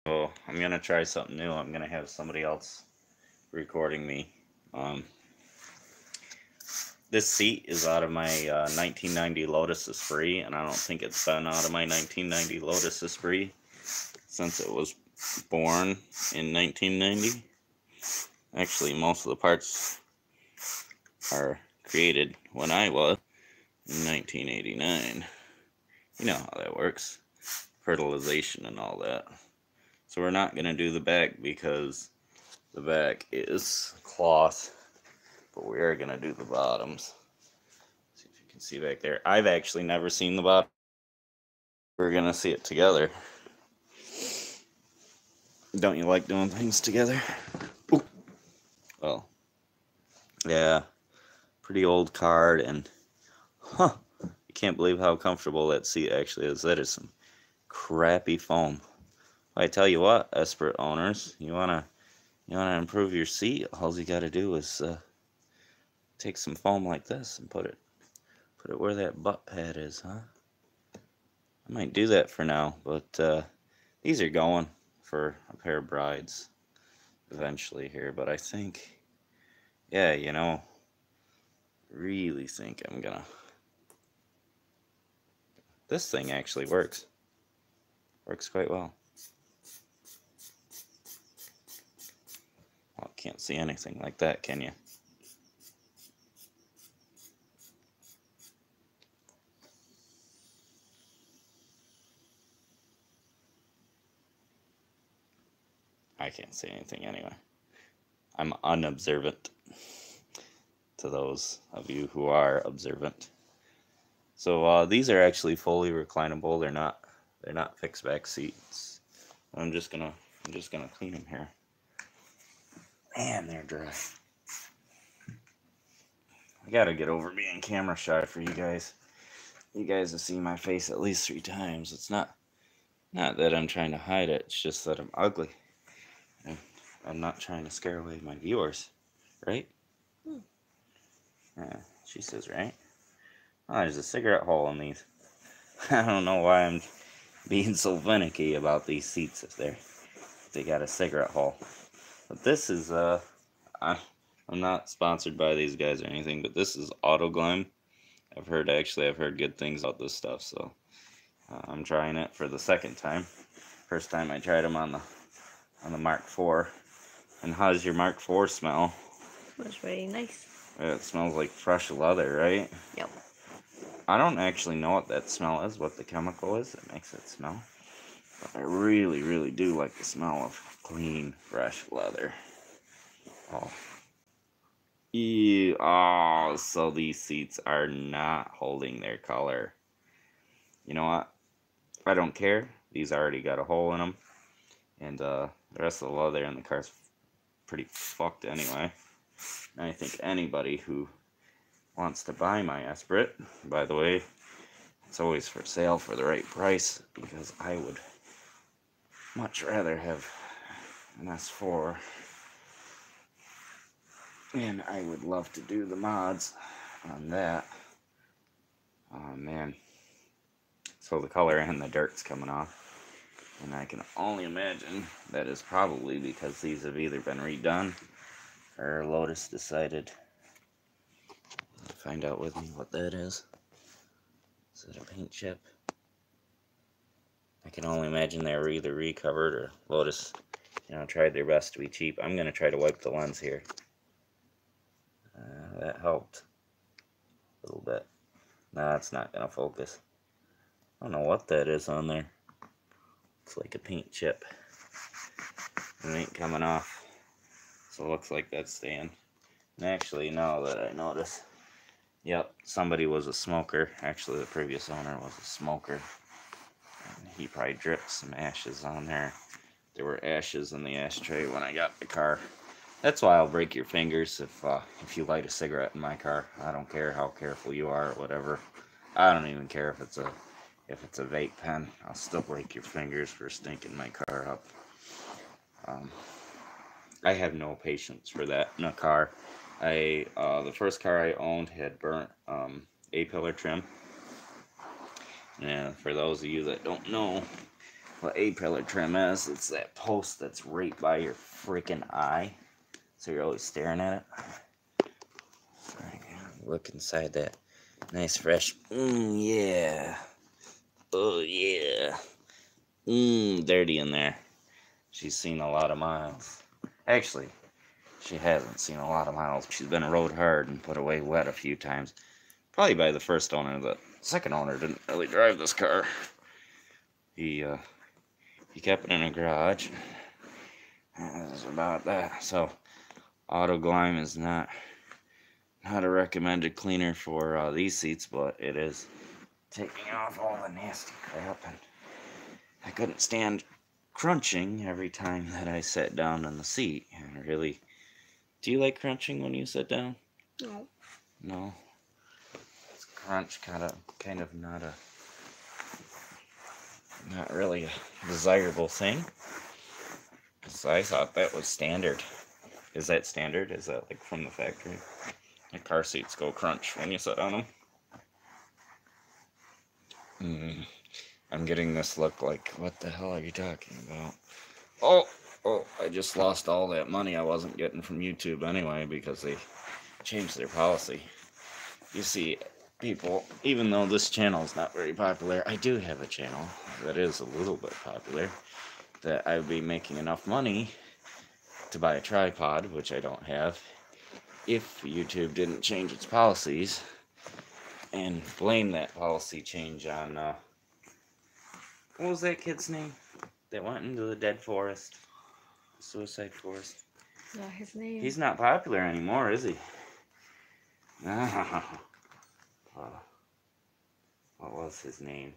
So I'm gonna try something new. I'm gonna have somebody else recording me. Um, this seat is out of my 1990 Lotus Esprit, and I don't think it's been out of my 1990 Lotus Esprit since it was born in 1990. Actually, most of the parts are created when I was in 1989. You know how that works. Fertilization and all that. So we're not gonna do the back because the back is cloth, but we are gonna do the bottoms. See if you can see back there. I've actually never seen the bottom. We're gonna see it together. Don't you like doing things together? Ooh. Well, yeah, pretty old card, and you can't believe how comfortable that seat actually is. That is some crappy foam. I tell you what, Esprit owners, you wanna improve your seat. All you gotta do is take some foam like this and put it where that butt pad is, huh? I might do that for now, but these are going for a pair of brides eventually here. But I think, yeah, really think I'm gonna. This thing actually works. Works quite well. Well, can't see anything like that, can you? I can't see anything anyway. I'm unobservant to those of you who are observant. So these are actually fully reclinable. They're not fixed back seats. I'm just gonna clean them here. Man, they're dry. I gotta get over being camera shy for you guys. You guys have seen my face at least 3 times. It's not that I'm trying to hide it. It's just that I'm ugly. And I'm not trying to scare away my viewers, right? Yeah, she says right. Oh, there's a cigarette hole in these. I don't know why I'm being so finicky about these seats if they got a cigarette hole. But this is I'm not sponsored by these guys or anything, but this is Autoglime. I've heard good things about this stuff, so I'm trying it for the second time. First time I tried them on the Mark IV. And how's your Mark IV smell? Smells very nice. It smells like fresh leather, right? Yep. I don't actually know what that smell is, what the chemical is that makes it smell. But I really, really do like the smell of clean, fresh leather. Oh. Ew. Oh, so these seats are not holding their color. You know what? I don't care. These already got a hole in them. And the rest of the leather in the car's pretty fucked anyway. And I think anybody who wants to buy my Esprit, by the way, it's always for sale for the right price, because I would much rather have an S4, and I would love to do the mods on that. Oh man, so the color and the dirt's coming off, and I can only imagine that is probably because these have either been redone or Lotus decided. Find out with me what that is. Is it a paint chip? I can only imagine they were either recovered or Lotus, tried their best to be cheap. I'm going to try to wipe the lens here. That helped a little bit. Nah, it's not going to focus. I don't know what that is on there. It's like a paint chip. It ain't coming off. So it looks like that's staying. And actually, now that I notice, yep, somebody was a smoker. Actually, the previous owner was a smoker. And he probably dripped some ashes on there. There were ashes in the ashtray when I got the car. That's why I'll break your fingers if you light a cigarette in my car. I don't care how careful you are or whatever. I don't even care if it's a vape pen. I'll still break your fingers for stinking my car up. I have no patience for that in a car. The first car I owned had burnt A-pillar trim. And for those of you that don't know what A-pillar trim is. It's that post that's right by your freaking eye. So you're always staring at it. Alright, look inside that nice fresh. Yeah. Oh, yeah. Dirty in there. She's seen a lot of miles. Actually, she hasn't seen a lot of miles. She's been rode hard and put away wet a few times. Probably by the first owner. The second owner didn't really drive this car. He kept it in a garage. That's about that. So, Auto Glime is not a recommended cleaner for these seats, but it is taking off all the nasty crap. And I couldn't stand crunching every time that I sat down in the seat. And really, do you like crunching when you sit down? No. No. It's crunch kind of not really a desirable thing. Because I thought that was standard. Is that standard? Is that like from the factory? The car seats go crunch when you sit on them. I'm getting this look like, what the hell are you talking about? Oh, I just lost all that money I wasn't getting from YouTube anyway because they changed their policy. You see, people, even though this channel is not very popular, I do have a channel that is a little bit popular, that I would be making enough money to buy a tripod, which I don't have, if YouTube didn't change its policies and blame that policy change on, what was that kid's name that went into the dead forest? Suicide forest. Not his name. He's not popular anymore, is he? What was his name?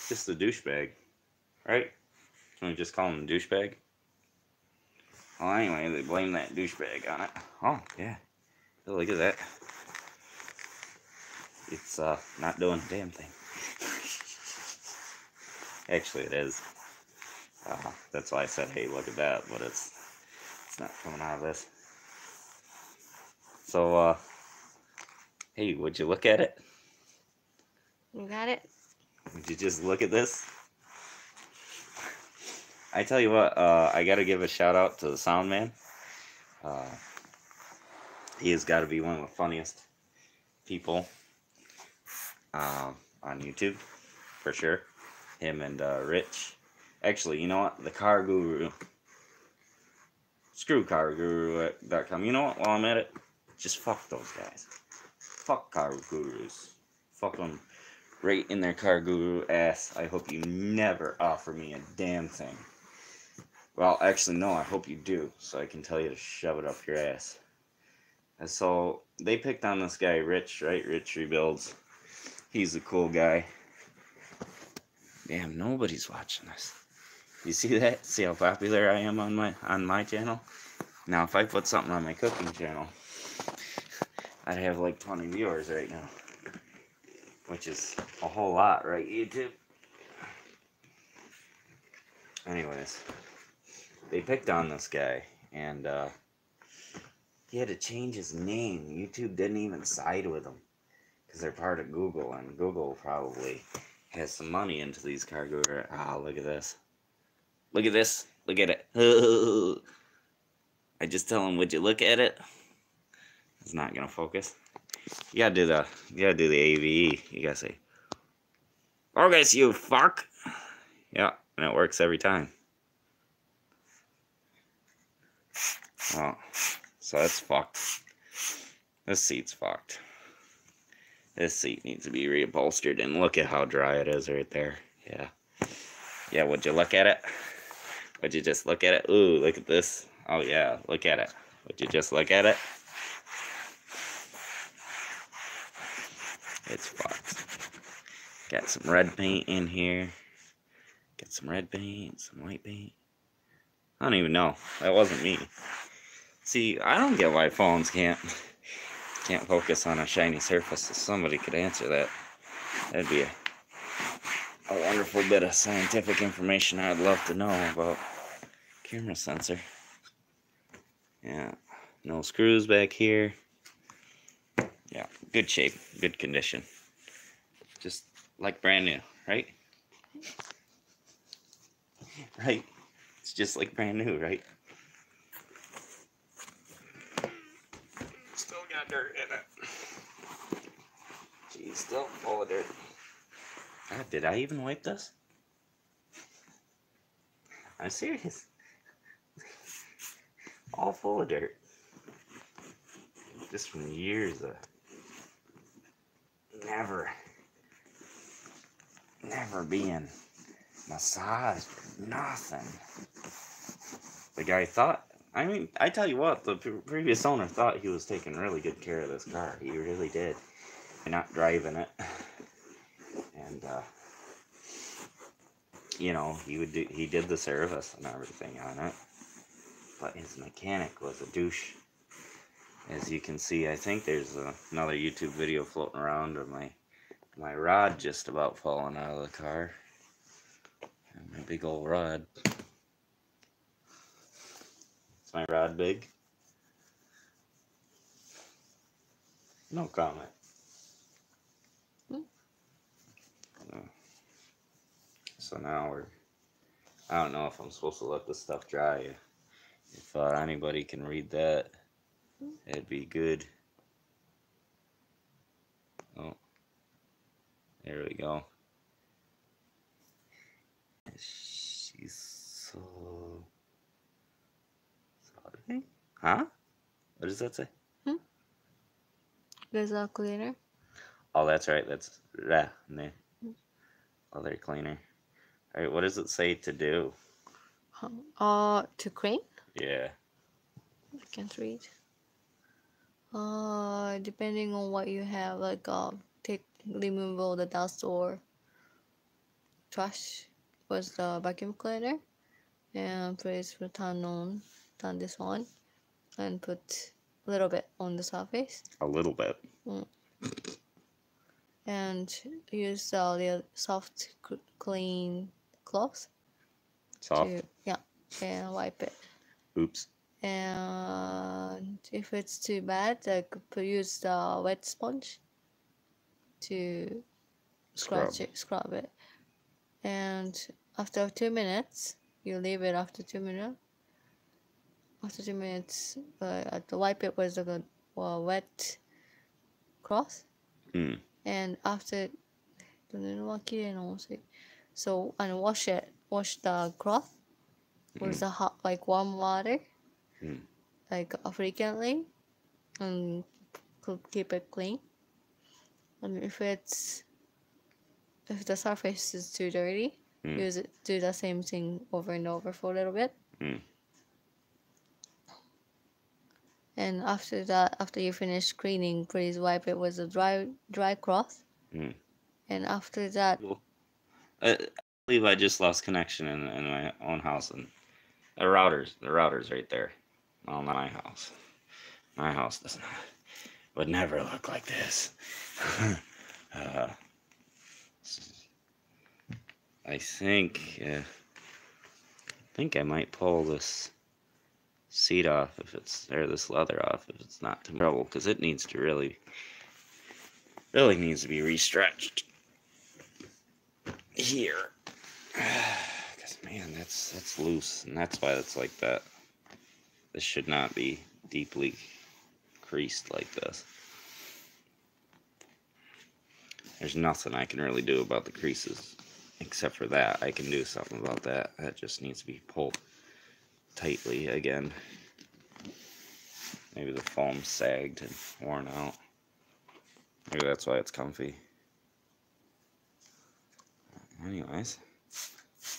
Just the douchebag, right? Can we just call him a douchebag? Well, anyway, they blame that douchebag on it. Oh, yeah. Oh, look at that. It's not doing a damn thing. Actually, it is. That's why I said, hey, look at that, but it's not coming out of this. So, hey, would you look at it? You got it? Would you just look at this? I tell you what, I gotta give a shout out to the sound man. He has got to be one of the funniest people on YouTube, for sure. Him and Rich. Actually, you know what? The Car Guru. Screw CarGuru.com. You know what? While I'm at it, just fuck those guys. Fuck Car Gurus. Fuck them right in their Car Guru ass. I hope you never offer me a damn thing. Well, actually, no, I hope you do, so I can tell you to shove it up your ass. And so, they picked on this guy, Rich, right? Rich Rebuilds. He's a cool guy. Damn, nobody's watching this. You see that? See how popular I am on my channel? Now, if I put something on my cooking channel, I'd have like 20 viewers right now. Which is a whole lot, right, YouTube? Anyways, they picked on this guy, and he had to change his name. YouTube didn't even side with him, because they're part of Google, and Google probably has some money into these car gurus. Ah, look at this. Look at this. Look at it. I just tell him, would you look at it? It's not gonna focus. You gotta do the AVE. You gotta say, focus, you fuck. Yeah, and it works every time. Well, so that's fucked. This seat's fucked. This seat needs to be reupholstered, and look at how dry it is right there. Yeah. Yeah, would you look at it? Would you just look at it? Ooh, look at this. Oh yeah, look at it. Would you just look at it? It's fucked. Got some red paint in here. Got some red paint, some white paint. I don't even know. That wasn't me. See, I don't get why phones can't focus on a shiny surface. If somebody could answer that, that'd be a wonderful bit of scientific information I'd love to know about camera sensor. Yeah, no screws back here. Yeah, good shape, good condition. Just like brand new, right? Right? It's just like brand new, right? Still got dirt in it. Geez, still full of dirt. God, did I even wipe this? I'm serious. All full of dirt. Just from years of never being massaged, nothing. The guy thought, I mean, I tell you what, the previous owner thought he was taking really good care of this car. He really did. And not driving it. And, you know, he did the service and everything on it. But his mechanic was a douche. As you can see, I think there's another YouTube video floating around of my rod just about falling out of the car. And my big old rod. Is my rod big? No comment. So now I don't know if I'm supposed to let this stuff dry. If anybody can read that, it'd be good. Oh, there we go. She's so sorry. Huh? What does that say? There's a cleaner. Oh, that's right. That's other cleaner. All right. What does it say to do? To clean? Yeah. I can't read. Depending on what you have, like remove all the dust or trash was the vacuum cleaner, and please turn this on, and put a little bit on the surface. A little bit. And use the soft clean cloth. Soft? And wipe it. Oops. And if it's too bad, like use the wet sponge to scrub it. And after 2 minutes, you leave it after 2 minutes. After 2 minutes, wipe it with a wet cloth. And after, so and wash the cloth with the hot, like warm water, like frequently, and keep it clean. And if the surface is too dirty, do the same thing over and over for a little bit. And after that, after you finish cleaning, please wipe it with a dry cloth. And after that, I believe I just lost connection in my own house, and the router's right there. Well, not my house. My house would never look like this. I think I might pull this seat off this leather off if it's not too trouble, because it needs to really needs to be restretched here. Because man, that's loose, and that's why it's like that. This should not be deeply creased like this. There's nothing I can really do about the creases, except for that. I can do something about that. That just needs to be pulled tightly again. Maybe the foam sagged and worn out. Maybe that's why it's comfy. Anyways,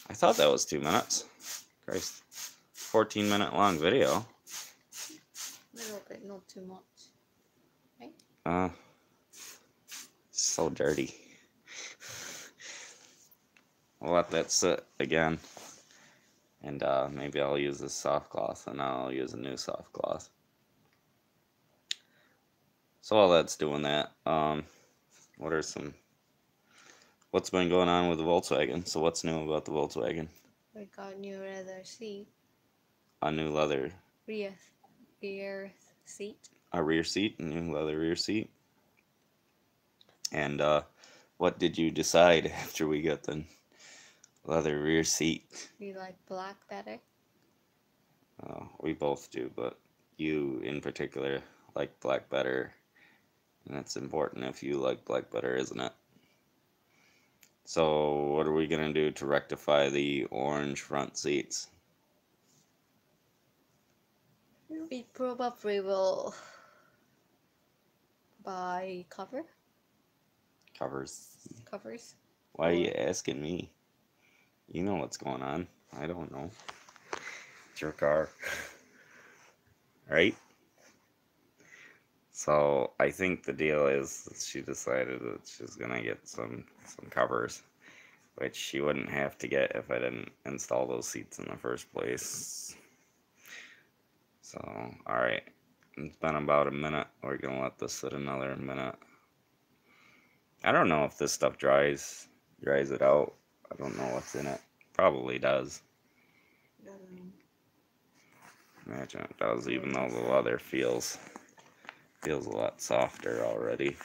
I thought that was 2 minutes. Christ, 14-minute long video. A little bit, not too much. Right? So dirty. I'll let that sit again. And maybe I'll use this soft cloth, and I'll use a new soft cloth. So while that's doing that, what's been going on with the Volkswagen? So what's new about the Volkswagen? We got new leather seat. A new leather rear seat. A rear seat, a new leather rear seat. And what did you decide after we got the leather rear seat. You like black better? We both do, but you in particular like black better, and it's important if you like black better, isn't it? So what are we gonna do to rectify the orange front seats? We probably will buy Covers. covers. Why are you asking me? You know what's going on. I don't know. It's your car. Right? So I think the deal is she decided that she's gonna get some covers, which she wouldn't have to get if I didn't install those seats in the first place. So, alright. It's been about a minute. We're gonna let this sit another minute. I don't know if this stuff dries it out. I don't know what's in it. Probably does. Imagine it does, even though the leather feels a lot softer already.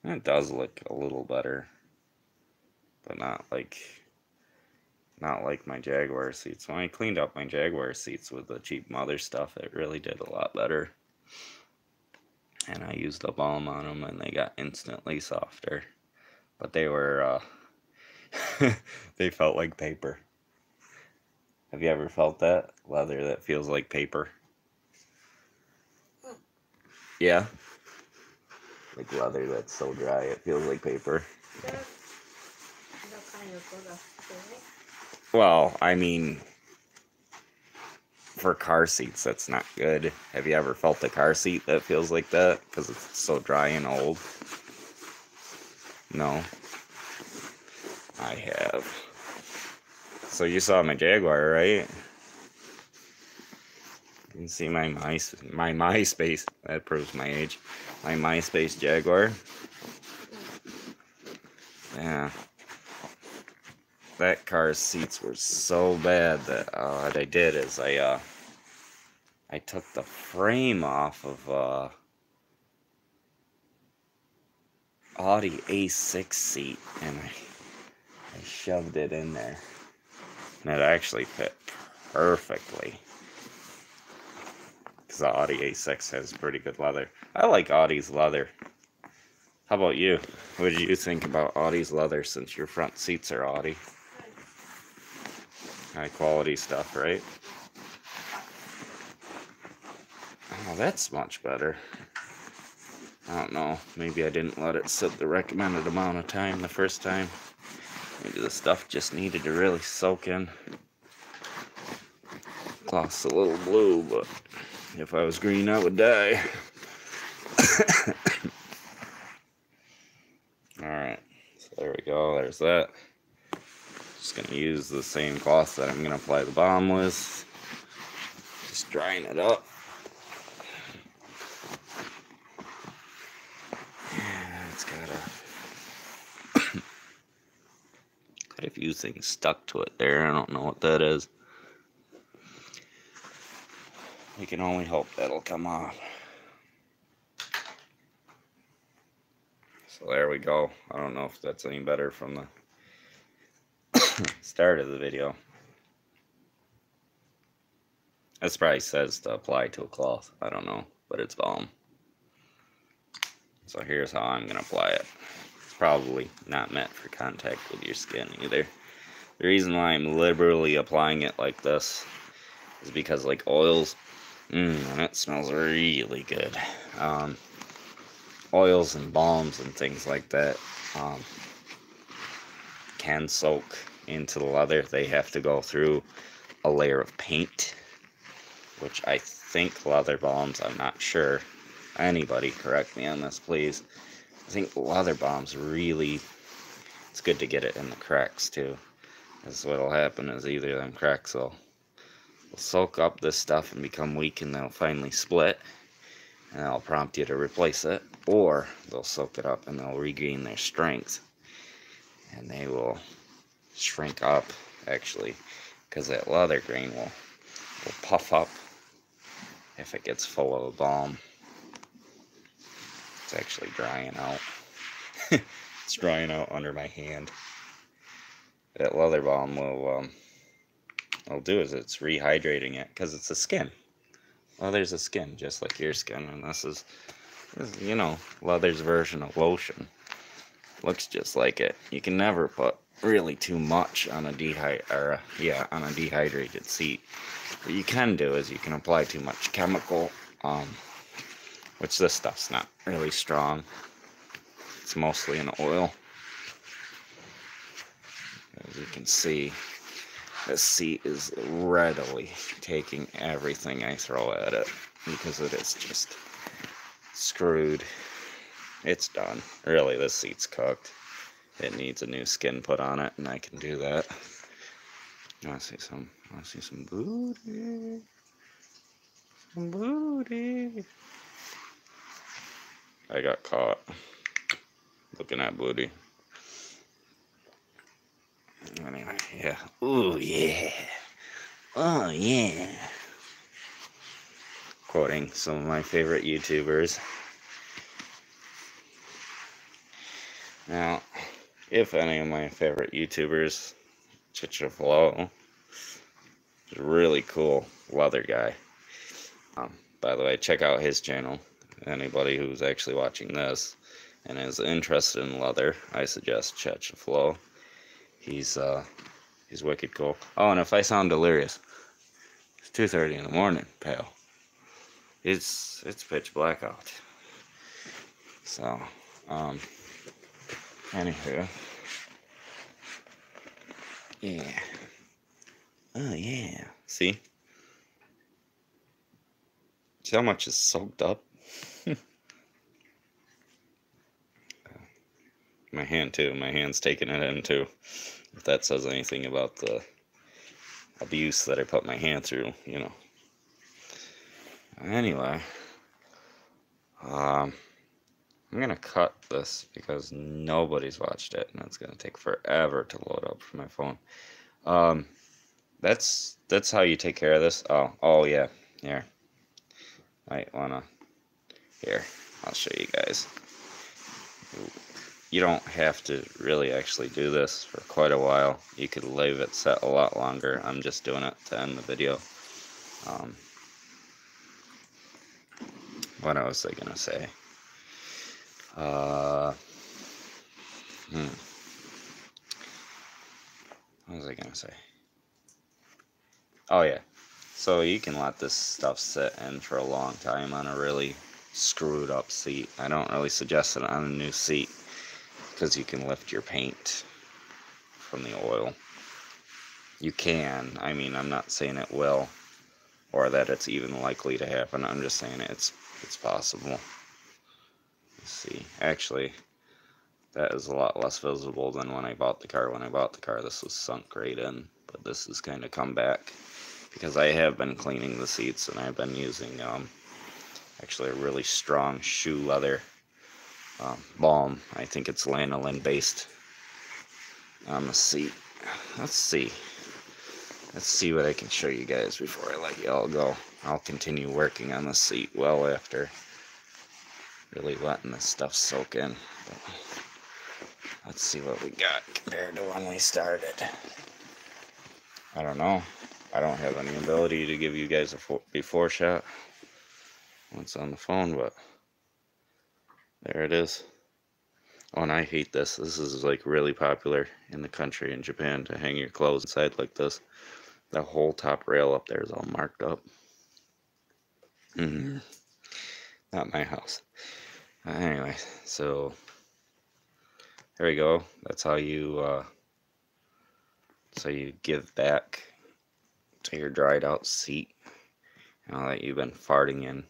And it does look a little better, but not like my Jaguar seats. When I cleaned up my Jaguar seats with the cheap mother stuff, it really did a lot better. And I used a balm on them, and they got instantly softer. But they were, they felt like paper. Have you ever felt that? Leather that feels like paper? Yeah? Like leather that's so dry it feels like paper. Well, I mean, for car seats, that's not good. Have you ever felt a car seat that feels like that? Because it's so dry and old. No? I have. So you saw my Jaguar, right? You can see my MySpace. That proves my age. My MySpace Jaguar. Yeah. That car's seats were so bad that what I did is I took the frame off of Audi A6 seat and I shoved it in there. And it actually fit perfectly. Because the Audi A6 has pretty good leather. I like Audi's leather. How about you? What did you think about Audi's leather since your front seats are Audi? High quality stuff, right? Oh, that's much better. I don't know. Maybe I didn't let it sit the recommended amount of time the first time. Maybe the stuff just needed to really soak in. Cloth's a little blue, but if I was green, I would die. Alright, so there we go. There's that. Just going to use the same cloth that I'm going to apply the balm with. Just drying it up. It's got a few things stuck to it there. I don't know what that is. We can only hope that'll come off. So there we go. I don't know if that's any better from the start of the video. This probably says to apply to a cloth. I don't know, but it's balm. So here's how I'm going to apply it. It's probably not meant for contact with your skin either. The reason why I'm liberally applying it like this is because like oils, and it smells really good. Oils and balms and things like that can soak into the leather. They have to go through a layer of paint, which I think leather balms, I'm not sure. Anybody correct me on this, please. I think leather balms really, it's good to get it in the cracks too. Because what'll happen is either them cracks will soak up this stuff and become weak and they'll finally split. And that'll prompt you to replace it. Or they'll soak it up and they'll regain their strength. And they will shrink up, actually. Because that leather grain will puff up if it gets full of balm. It's actually drying out. It's drying out under my hand. that leather balm will do is it's rehydrating it, because it's a skin. Leather's a skin, just like your skin, and this is, you know, leather's version of lotion. Looks just like it. You can never put really too much on a dehydrated seat. What you can do is you can apply too much chemical, which this stuff's not really strong. It's mostly an oil. As you can see, this seat is readily taking everything I throw at it, because it is just screwed. It's done. Really, this seat's cooked. It needs a new skin put on it, and I can do that. I want to see some booty. Some booty. I got caught looking at booty. Anyway, yeah. Ooh, yeah. Oh, yeah. Quoting some of my favorite YouTubers. Now, if any of my favorite YouTubers, Chichaflo, is a really cool leather guy. By the way, check out his channel. Anybody who's actually watching this and is interested in leather, I suggest Chichaflo. He's wicked cool. Oh, and if I sound delirious, it's 2:30 in the morning, pal. It's pitch black out. So, anywho. Yeah. Oh, yeah. See? See how much is soaked up? My hand, too. My hand's taking it in, too. If that says anything about the abuse that I put my hand through, you know. Anyway. I'm gonna cut this because nobody's watched it, and it's gonna take forever to load up for my phone. That's how you take care of this. Oh yeah, here. Might wanna, here, I'll show you guys. You don't have to really actually do this for quite a while. You could leave it set a lot longer. I'm just doing it to end the video. What else was I gonna say? What was I gonna say? Oh yeah. So you can let this stuff sit in for a long time on a really screwed up seat. I don't really suggest it on a new seat, because you can lift your paint from the oil. You can. I mean, I'm not saying it will, or that it's even likely to happen. I'm just saying it's possible. Let's see. Actually, that is a lot less visible than when I bought the car. When I bought the car, this was sunk right in, but this has kind of come back, because I have been cleaning the seats, and I've been using actually a really strong shoe leather balm. I think it's lanolin based on the seat. Let's see what I can show you guys before I let you all go. I'll continue working on the seat well after really letting this stuff soak in. But let's see what we got compared to when we started. I don't know. I don't have any ability to give you guys a before shot once on the phone, but there it is. Oh, and I hate this. This is like really popular in the country in Japan, to hang your clothes inside like this. The whole top rail up there is all marked up. Not my house. Anyway, so there we go. That's how you give back to your dried out seat. Now that you've been farting in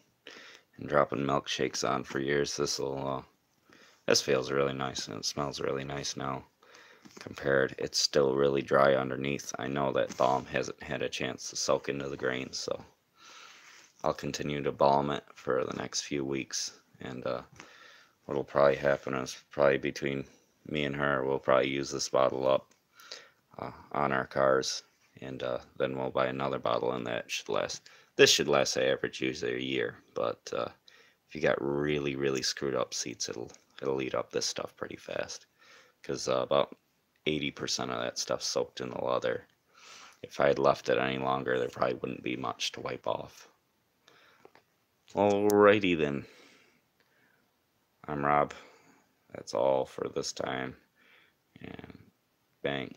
and dropping milkshakes on for years, this feels really nice, and it smells really nice now. Compared, it's still really dry underneath. I know that balm hasn't had a chance to soak into the grains, so I'll continue to balm it for the next few weeks. And what'll probably happen is, probably between me and her, we'll probably use this bottle up on our cars, and then we'll buy another bottle, and that should last. This should last, I average, usually a year. But if you got really, really screwed up seats, it'll eat up this stuff pretty fast. Because about 80% of that stuff soaked in the leather. If I had left it any longer, there probably wouldn't be much to wipe off. Alrighty then. I'm Rob. That's all for this time. And bang.